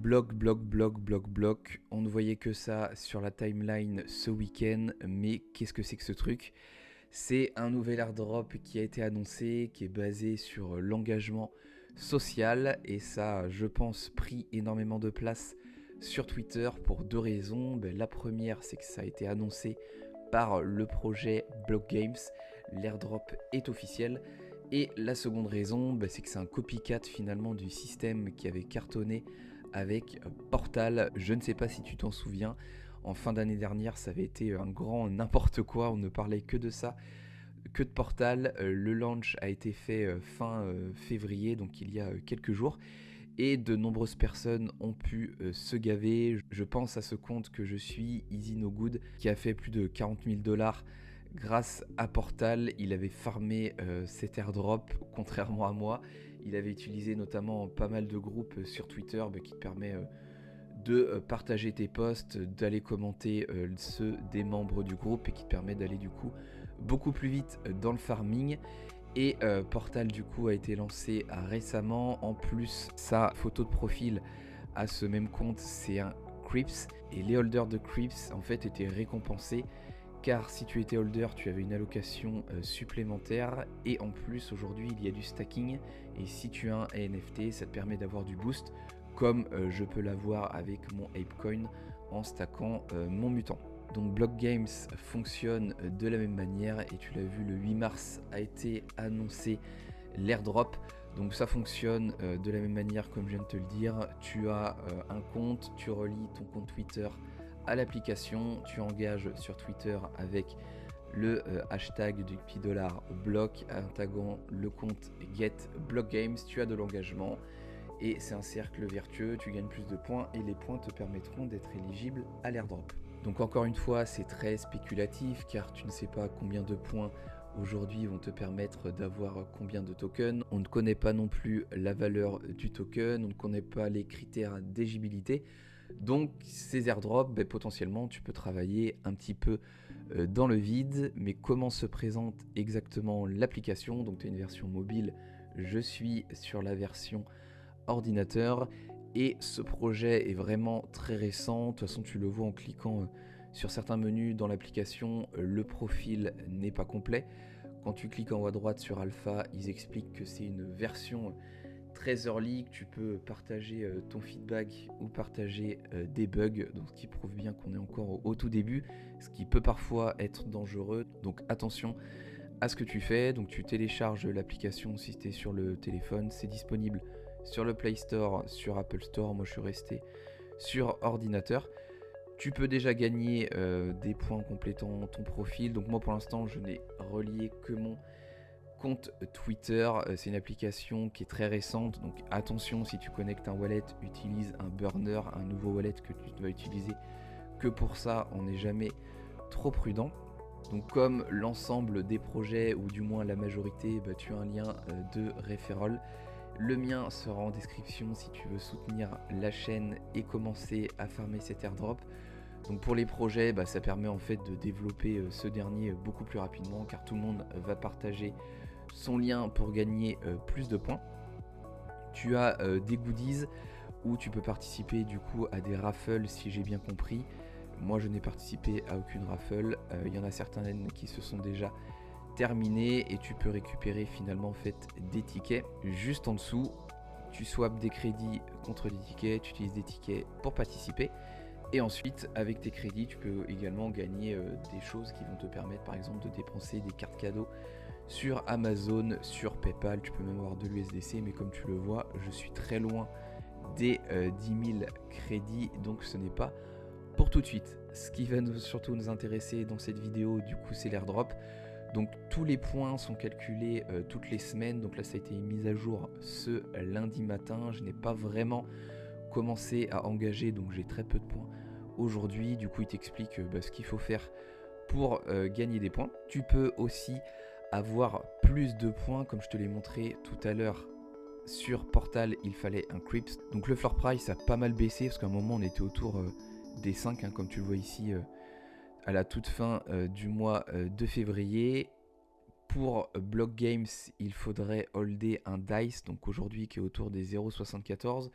Bloc. On ne voyait que ça sur la timeline ce week-end, mais qu'est-ce que c'est que ce truc? C'est un nouvel airdrop qui a été annoncé, qui est basé sur l'engagement social, et ça, je pense, pris énormément de place sur Twitter pour deux raisons. La première, c'est que ça a été annoncé par le projet Block Games, l'airdrop est officiel. Et la seconde raison, c'est que c'est un copycat finalement du système qui avait cartonné avec Portal. Je ne sais pas si tu t'en souviens, en fin d'année dernière ça avait été un grand n'importe quoi, on ne parlait que de ça, que de Portal. Le launch a été fait fin février, donc il y a quelques jours, et de nombreuses personnes ont pu se gaver. Je pense à ce compte que je suis, Easy No Good, qui a fait plus de 40 000 $ grâce à Portal. Il avait farmé cet airdrop, contrairement à moi. Il avait utilisé notamment pas mal de groupes sur Twitter qui te permet de partager tes posts, d'aller commenter ceux des membres du groupe, et qui te permet d'aller du coup beaucoup plus vite dans le farming. Et Portal du coup a été lancé récemment. En plus, sa photo de profil à ce même compte, c'est un Crips, et les holders de Crips en fait étaient récompensés, car si tu étais holder, tu avais une allocation supplémentaire, et en plus aujourd'hui il y a du stacking, et si tu as un NFT, ça te permet d'avoir du boost, comme je peux l'avoir avec mon Apecoin en stackant mon mutant. Donc Block Games fonctionne de la même manière, et tu l'as vu, le 8 mars a été annoncé l'airdrop. Donc ça fonctionne de la même manière comme je viens de te le dire. Tu as un compte, tu relis ton compte Twitter à l'application, tu engages sur Twitter avec le hashtag du $, bloc, en taguant le compte GetBlockGames, tu as de l'engagement, et c'est un cercle vertueux, tu gagnes plus de points, et les points te permettront d'être éligible à l'airdrop. Donc encore une fois, c'est très spéculatif, car tu ne sais pas combien de points aujourd'hui vont te permettre d'avoir combien de tokens. On ne connaît pas non plus la valeur du token, on ne connaît pas les critères d'éligibilité. Donc ces airdrops, potentiellement tu peux travailler un petit peu dans le vide. Mais comment se présente exactement l'application? Donc tu as une version mobile, je suis sur la version ordinateur, et ce projet est vraiment très récent. De toute façon tu le vois en cliquant sur certains menus dans l'application, le profil n'est pas complet. Quand tu cliques en haut à droite sur Alpha, ils expliquent que c'est une version très early, que tu peux partager ton feedback ou partager des bugs, donc ce qui prouve bien qu'on est encore au tout début, ce qui peut parfois être dangereux. Donc attention à ce que tu fais. Donc tu télécharges l'application si tu es sur le téléphone, c'est disponible sur le Play Store, sur Apple Store. Moi je suis resté sur ordinateur. Tu peux déjà gagner des points en complétant ton profil. Donc moi pour l'instant je n'ai relié que mon compte Twitter. C'est une application qui est très récente, donc attention, si tu connectes un wallet, utilise un burner, un nouveau wallet que tu dois utiliser que pour ça. On n'est jamais trop prudent. Donc comme l'ensemble des projets, ou du moins la majorité, tu as un lien de referral. Le mien sera en description si tu veux soutenir la chaîne et commencer à farmer cet airdrop. Donc pour les projets, ça permet en fait de développer ce dernier beaucoup plus rapidement, car tout le monde va partager son lien pour gagner plus de points. Tu as des goodies où tu peux participer du coup à des raffles, si j'ai bien compris. Moi je n'ai participé à aucune raffle. Il y en a certaines qui se sont déjà terminées, et tu peux récupérer finalement en fait des tickets. Juste en dessous, tu swaps des crédits contre des tickets, tu utilises des tickets pour participer. Et ensuite, avec tes crédits, tu peux également gagner des choses qui vont te permettre par exemple de dépenser des cartes cadeaux sur Amazon, sur PayPal. Tu peux même avoir de l'USDC, mais comme tu le vois, je suis très loin des 10 000 crédits, donc ce n'est pas pour tout de suite. Ce qui va surtout nous intéresser dans cette vidéo, du coup, c'est l'airdrop. Donc tous les points sont calculés toutes les semaines. Donc là, ça a été mis à jour ce lundi matin. Je n'ai pas vraiment commencé à engager, donc j'ai très peu de points aujourd'hui. Du coup, il t'explique ce qu'il faut faire pour gagner des points. Tu peux aussi avoir plus de points, comme je te l'ai montré tout à l'heure. Sur Portal, il fallait un Crips. Donc le floor price a pas mal baissé, parce qu'à un moment on était autour des 5, comme tu le vois ici, à la toute fin du mois de février. Pour Block Games, il faudrait holder un DICE, donc aujourd'hui qui est autour des 0,74.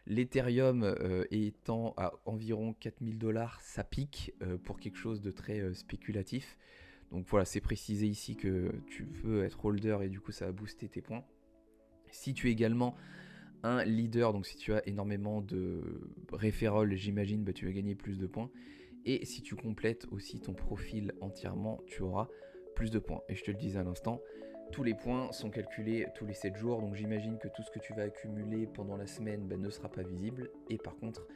L'Ethereum étant à environ 4000 $, ça pique pour quelque chose de très spéculatif. Donc voilà, c'est précisé ici que tu veux être holder et du coup ça va booster tes points. Si tu es également un leader, donc si tu as énormément de referrals, j'imagine, tu vas gagner plus de points. Et si tu complètes aussi ton profil entièrement, tu auras plus de points. Et je te le disais à l'instant, tous les points sont calculés tous les 7 jours. Donc j'imagine que tout ce que tu vas accumuler pendant la semaine ne sera pas visible. Et par contre,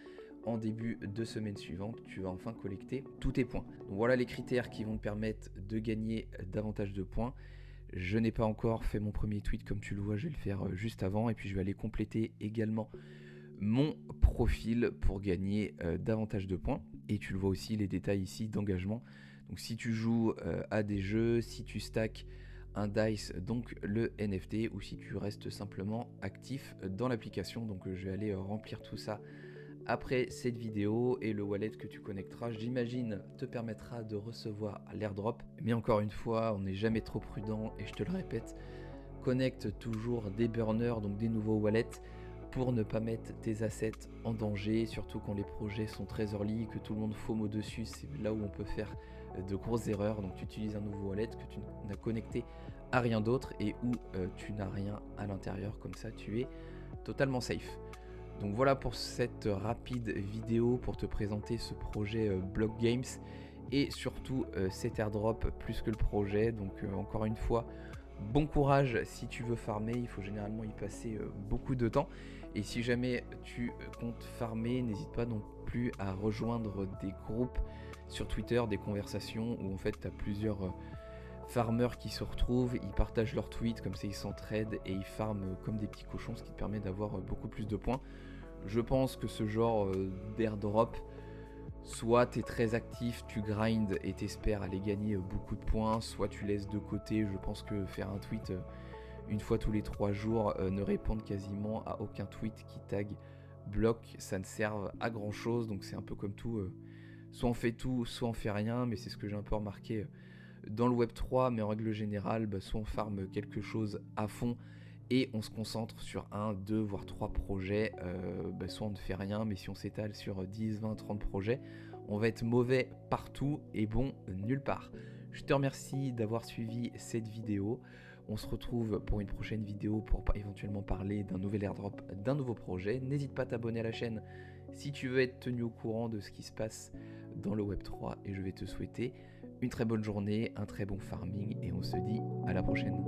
en début de semaine suivante, tu vas enfin collecter tous tes points. Donc voilà les critères qui vont te permettre de gagner davantage de points. Je n'ai pas encore fait mon premier tweet comme tu le vois, je vais le faire juste avant. Et puis je vais aller compléter également mon profil pour gagner davantage de points. Et tu le vois aussi les détails ici d'engagement. Donc si tu joues à des jeux, si tu stacks un DICE, donc le NFT, ou si tu restes simplement actif dans l'application. Donc je vais aller remplir tout ça après cette vidéo, et le wallet que tu connecteras, j'imagine, te permettra de recevoir l'airdrop. Mais encore une fois, on n'est jamais trop prudent et je te le répète, connecte toujours des burners, donc des nouveaux wallets, pour ne pas mettre tes assets en danger, surtout quand les projets sont très early, que tout le monde foam au-dessus, c'est là où on peut faire de grosses erreurs. Donc tu utilises un nouveau wallet que tu n'as connecté à rien d'autre et où tu n'as rien à l'intérieur, comme ça tu es totalement safe. Donc voilà pour cette rapide vidéo pour te présenter ce projet Block Games et surtout cet airdrop plus que le projet. Donc encore une fois, bon courage si tu veux farmer, il faut généralement y passer beaucoup de temps. Et si jamais tu comptes farmer, n'hésite pas non plus à rejoindre des groupes sur Twitter, des conversations où en fait tu as plusieurs farmers qui se retrouvent, ils partagent leurs tweets, comme ça ils s'entraident et ils farment comme des petits cochons, ce qui te permet d'avoir beaucoup plus de points. Je pense que ce genre d'airdrop, soit tu es très actif, tu grindes et t'espères aller gagner beaucoup de points, soit tu laisses de côté. Je pense que faire un tweet une fois tous les 3 jours, ne répondre quasiment à aucun tweet qui tag bloc, ça ne sert à grand chose. Donc c'est un peu comme tout, soit on fait tout, soit on fait rien, mais c'est ce que j'ai un peu remarqué dans le Web3, mais en règle générale, soit on farme quelque chose à fond et on se concentre sur 1, 2, voire 3 projets, soit on ne fait rien, mais si on s'étale sur 10, 20, 30 projets, on va être mauvais partout et bon nulle part. Je te remercie d'avoir suivi cette vidéo. On se retrouve pour une prochaine vidéo pour éventuellement parler d'un nouvel airdrop, d'un nouveau projet. N'hésite pas à t'abonner à la chaîne si tu veux être tenu au courant de ce qui se passe dans le Web3 et je vais te souhaiter une très bonne journée, un très bon farming et on se dit à la prochaine.